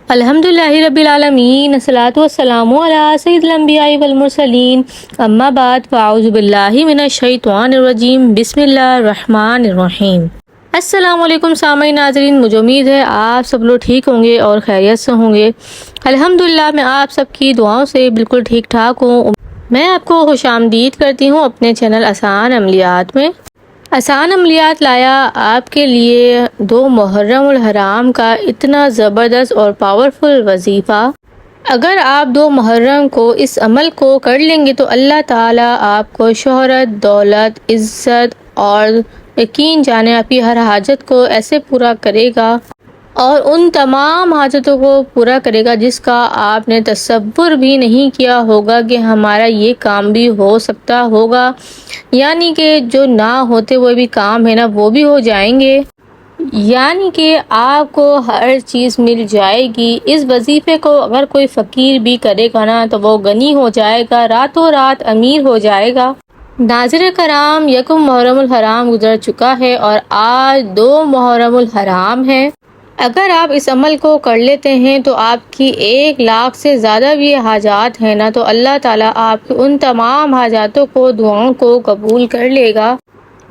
الحمدللہ رب العالمین، الصلاۃ والسلام علی سید الانبیاء والمرسلین، اما بعد فاعوذ باللہ من الشیطان الرجیم، بسم اللہ الرحمن الرحیم۔ السلام علیکم سامعین ناظرین، مجھے امید ہے آپ سب لوگ ٹھیک ہوں گے اور خیریت سے ہوں گے۔ الحمدللہ میں آپ سب کی دعاؤں سے بالکل ٹھیک ٹھاک ہوں۔ میں آپ کو خوش آمدید کرتی ہوں اپنے چینل آسان عملیات میں۔ آسان عملیات لایا آپ کے لیے 2 محرم الحرام کا اتنا زبردست اور پاورفل وظیفہ۔ اگر آپ 2 محرم کو اس عمل کو کر لیں گے تو اللہ تعالیٰ آپ کو شہرت، دولت، عزت اور یقین جانے آپ کی ہر حاجت کو ایسے پورا کرے گا اور ان تمام حاجتوں کو پورا کرے گا جس کا آپ نے تصور بھی نہیں کیا ہوگا کہ ہمارا یہ کام بھی ہو سکتا ہوگا، یعنی کہ جو نہ ہوتے وہ بھی کام ہے نا وہ بھی ہو جائیں گے، یعنی کہ آپ کو ہر چیز مل جائے گی۔ اس وظیفے کو اگر کوئی فقیر بھی کرے گا نا تو وہ غنی ہو جائے گا، راتوں رات امیر ہو جائے گا۔ ناظرین کرام، 1 محرم الحرام گزر چکا ہے اور آج 2 محرم الحرام ہے۔ اگر آپ اس عمل کو کر لیتے ہیں تو آپ کی 1 لاکھ سے زیادہ بھی حاجات ہیں نا تو اللہ تعالیٰ آپ کی ان تمام حاجاتوں کو، دعاؤں کو قبول کر لے گا۔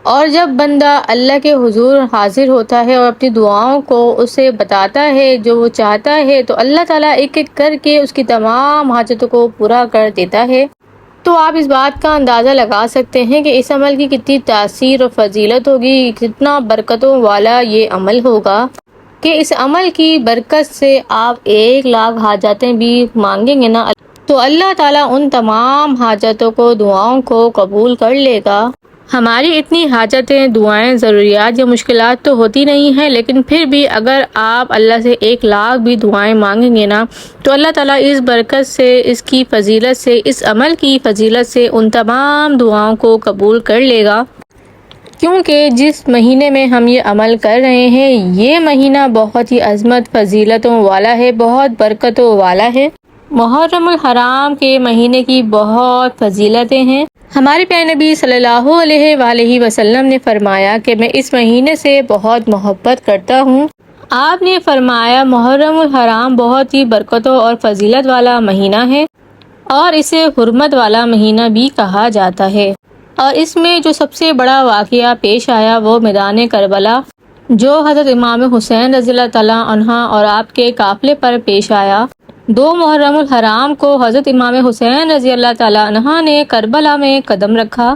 اور جب بندہ اللہ کے حضور حاضر ہوتا ہے اور اپنی دعاؤں کو اسے بتاتا ہے جو وہ چاہتا ہے تو اللہ تعالیٰ ایک ایک کر کے اس کی تمام حاجتوں کو پورا کر دیتا ہے۔ تو آپ اس بات کا اندازہ لگا سکتے ہیں کہ اس عمل کی کتنی تاثیر اور فضیلت ہوگی، کتنا برکتوں والا یہ عمل ہوگا کہ اس عمل کی برکت سے آپ 1 لاکھ حاجتیں بھی مانگیں گے نا تو اللہ تعالیٰ ان تمام حاجتوں کو، دعاؤں کو قبول کر لے گا۔ ہماری اتنی حاجتیں، دعائیں، ضروریات یا مشکلات تو ہوتی نہیں ہیں، لیکن پھر بھی اگر آپ اللہ سے 1 لاکھ بھی دعائیں مانگیں گے نا تو اللہ تعالیٰ اس برکت سے، اس کی فضیلت سے، اس عمل کی فضیلت سے ان تمام دعاؤں کو قبول کر لے گا۔ کیونکہ جس مہینے میں ہم یہ عمل کر رہے ہیں یہ مہینہ بہت ہی عظمت فضیلتوں والا ہے، بہت برکتوں والا ہے۔ محرم الحرام کے مہینے کی بہت فضیلتیں ہیں۔ ہمارے پیارے نبی صلی اللہ علیہ وآلہ وسلم نے فرمایا کہ میں اس مہینے سے بہت محبت کرتا ہوں۔ آپ نے فرمایا محرم الحرام بہت ہی برکتوں اور فضیلت والا مہینہ ہے اور اسے حرمت والا مہینہ بھی کہا جاتا ہے۔ اور اس میں جو سب سے بڑا واقعہ پیش آیا وہ میدان کربلا، جو حضرت امام حسین رضی اللہ تعالیٰ عنہ اور آپ کے قافلے پر پیش آیا۔ 2 محرم الحرام کو حضرت امام حسین رضی اللہ تعالیٰ عنہ نے کربلا میں قدم رکھا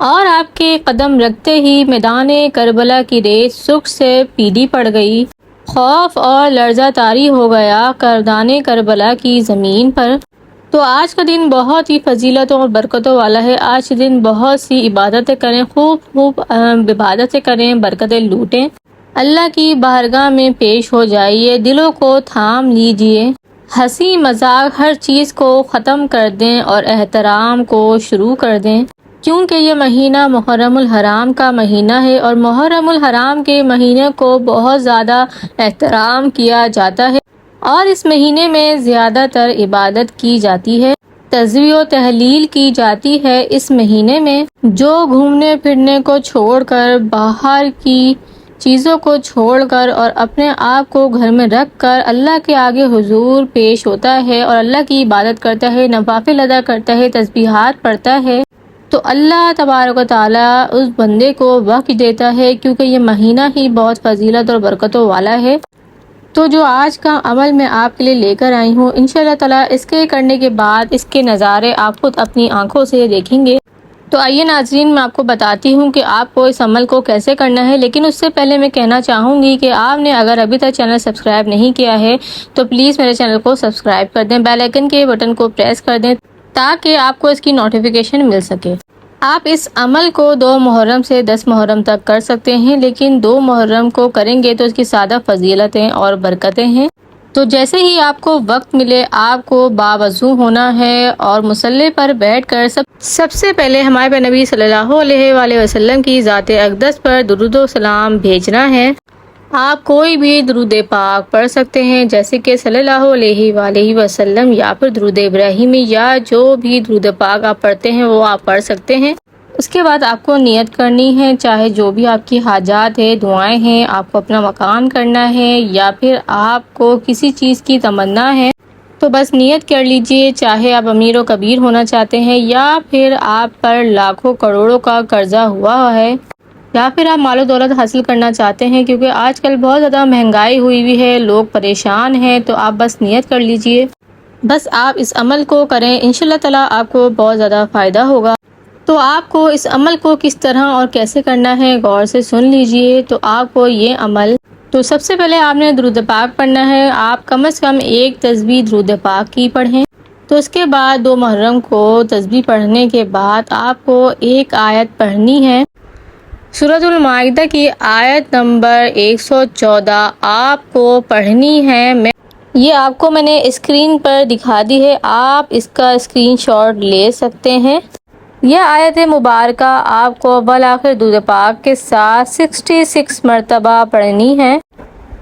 اور آپ کے قدم رکھتے ہی میدان کربلا کی ریت سکھ سے پیلی پڑ گئی، خوف اور لرزہ طاری ہو گیا کردان کربلا کی زمین پر۔ تو آج کا دن بہت ہی فضیلتوں اور برکتوں والا ہے۔ آج کے دن بہت سی عبادتیں کریں، خوب عبادتیں کریں، برکتیں لوٹیں، اللہ کی بارگاہ میں پیش ہو جائیے، دلوں کو تھام لیجئے، ہنسی مذاق ہر چیز کو ختم کر دیں اور احترام کو شروع کر دیں، کیونکہ یہ مہینہ محرم الحرام کا مہینہ ہے اور محرم الحرام کے مہینے کو بہت زیادہ احترام کیا جاتا ہے اور اس مہینے میں زیادہ تر عبادت کی جاتی ہے، تسبیح و تحلیل کی جاتی ہے۔ اس مہینے میں جو گھومنے پھرنے کو چھوڑ کر، باہر کی چیزوں کو چھوڑ کر اور اپنے آپ کو گھر میں رکھ کر اللہ کے آگے حضور پیش ہوتا ہے اور اللہ کی عبادت کرتا ہے، نوافل ادا کرتا ہے، تسبیحات پڑھتا ہے تو اللہ تبارک و تعالیٰ اس بندے کو بخش دیتا ہے، کیونکہ یہ مہینہ ہی بہت فضیلت اور برکتوں والا ہے۔ تو جو آج کا عمل میں آپ کے لیے لے کر آئی ہوں، انشاءاللہ تعالیٰ اس کے کرنے کے بعد اس کے نظارے آپ خود اپنی آنکھوں سے دیکھیں گے۔ تو آئیے ناظرین، میں آپ کو بتاتی ہوں کہ آپ کو اس عمل کو کیسے کرنا ہے، لیکن اس سے پہلے میں کہنا چاہوں گی کہ آپ نے اگر ابھی تک چینل سبسکرائب نہیں کیا ہے تو پلیز میرے چینل کو سبسکرائب کر دیں، بیل آئیکن کے بٹن کو پریس کر دیں تاکہ آپ کو اس کی نوٹیفیکیشن مل سکے۔ آپ اس عمل کو 2 محرم سے 10 محرم تک کر سکتے ہیں، لیکن 2 محرم کو کریں گے تو اس کی زیادہ فضیلتیں اور برکتیں ہیں۔ تو جیسے ہی آپ کو وقت ملے آپ کو باوضو ہونا ہے اور مصلی پر بیٹھ کر سب سے پہلے ہمارے نبی صلی اللہ علیہ وآلہ وسلم کی ذات اقدس پر درود و سلام بھیجنا ہے۔ آپ کوئی بھی درود پاک پڑھ سکتے ہیں، جیسے کہ صلی اللہ علیہ وآلہ وسلم یا پھر درود ابراہیمی، یا جو بھی درود پاک آپ پڑھتے ہیں وہ آپ پڑھ سکتے ہیں۔ اس کے بعد آپ کو نیت کرنی ہے، چاہے جو بھی آپ کی حاجات ہے، دعائیں ہیں، آپ کو اپنا مکان کرنا ہے یا پھر آپ کو کسی چیز کی تمنا ہے تو بس نیت کر لیجئے، چاہے آپ امیر و کبیر ہونا چاہتے ہیں یا پھر آپ پر لاکھوں کروڑوں کا قرضہ ہوا ہے یا پھر آپ مال و دولت حاصل کرنا چاہتے ہیں، کیونکہ آج کل بہت زیادہ مہنگائی ہوئی ہے، لوگ پریشان ہیں، تو آپ بس نیت کر لیجئے، بس آپ اس عمل کو کریں، انشاءاللہ تعالی آپ کو بہت زیادہ فائدہ ہوگا۔ تو آپ کو اس عمل کو کس طرح اور کیسے کرنا ہے غور سے سن لیجئے۔ تو آپ کو یہ عمل، تو سب سے پہلے آپ نے درود پاک پڑھنا ہے، آپ کم از کم 1 تسبیح درود پاک کی پڑھیں۔ تو اس کے بعد 2 محرم کو تسبیح پڑھنے کے بعد آپ کو ایک آیت پڑھنی ہے، سورۃ المائدہ کی آیت نمبر 114 آپ کو پڑھنی ہے۔ یہ آپ کو میں نے اسکرین پر دکھا دی ہے، آپ اس کا اسکرین شاٹ لے سکتے ہیں۔ یہ آیت مبارکہ آپ کو بالآخر درود پاک کے ساتھ 66 مرتبہ پڑھنی ہے۔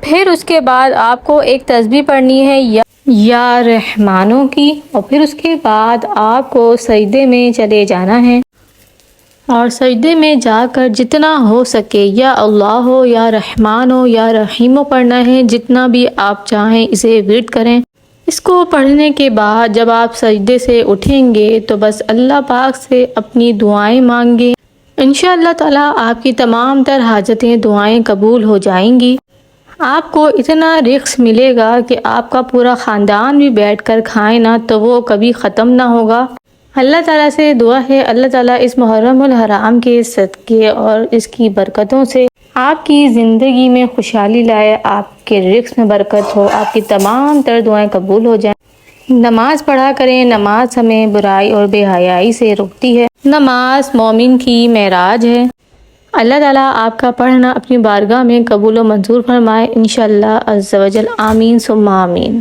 پھر اس کے بعد آپ کو ایک تسبیح پڑھنی ہے یا رحمانوں کی، اور پھر اس کے بعد آپ کو سجدے میں چلے جانا ہے، اور سجدے میں جا کر جتنا ہو سکے یا اللہ ہو یا رحمان ہو یا رحیم ہو پڑھنا ہے، جتنا بھی آپ چاہیں اسے ورد کریں۔ اس کو پڑھنے کے بعد جب آپ سجدے سے اٹھیں گے تو بس اللہ پاک سے اپنی دعائیں مانگیں، انشاءاللہ تعالی آپ کی تمام تر حاجتیں دعائیں قبول ہو جائیں گی۔ آپ کو اتنا رزق ملے گا کہ آپ کا پورا خاندان بھی بیٹھ کر کھائے نا تو وہ کبھی ختم نہ ہوگا۔ اللہ تعالیٰ سے دعا ہے اللہ تعالیٰ اس محرم الحرام کے صدقے اور اس کی برکتوں سے آپ کی زندگی میں خوشحالی لائے، آپ کے رزق میں برکت ہو، آپ کی تمام تر دعائیں قبول ہو جائیں۔ نماز پڑھا کریں، نماز ہمیں برائی اور بے حیائی سے روکتی ہے، نماز مومن کی معراج ہے۔ اللہ تعالیٰ آپ کا پڑھنا اپنی بارگاہ میں قبول و منظور فرمائے، انشاءاللہ عز و جل، آمین ثم آمین۔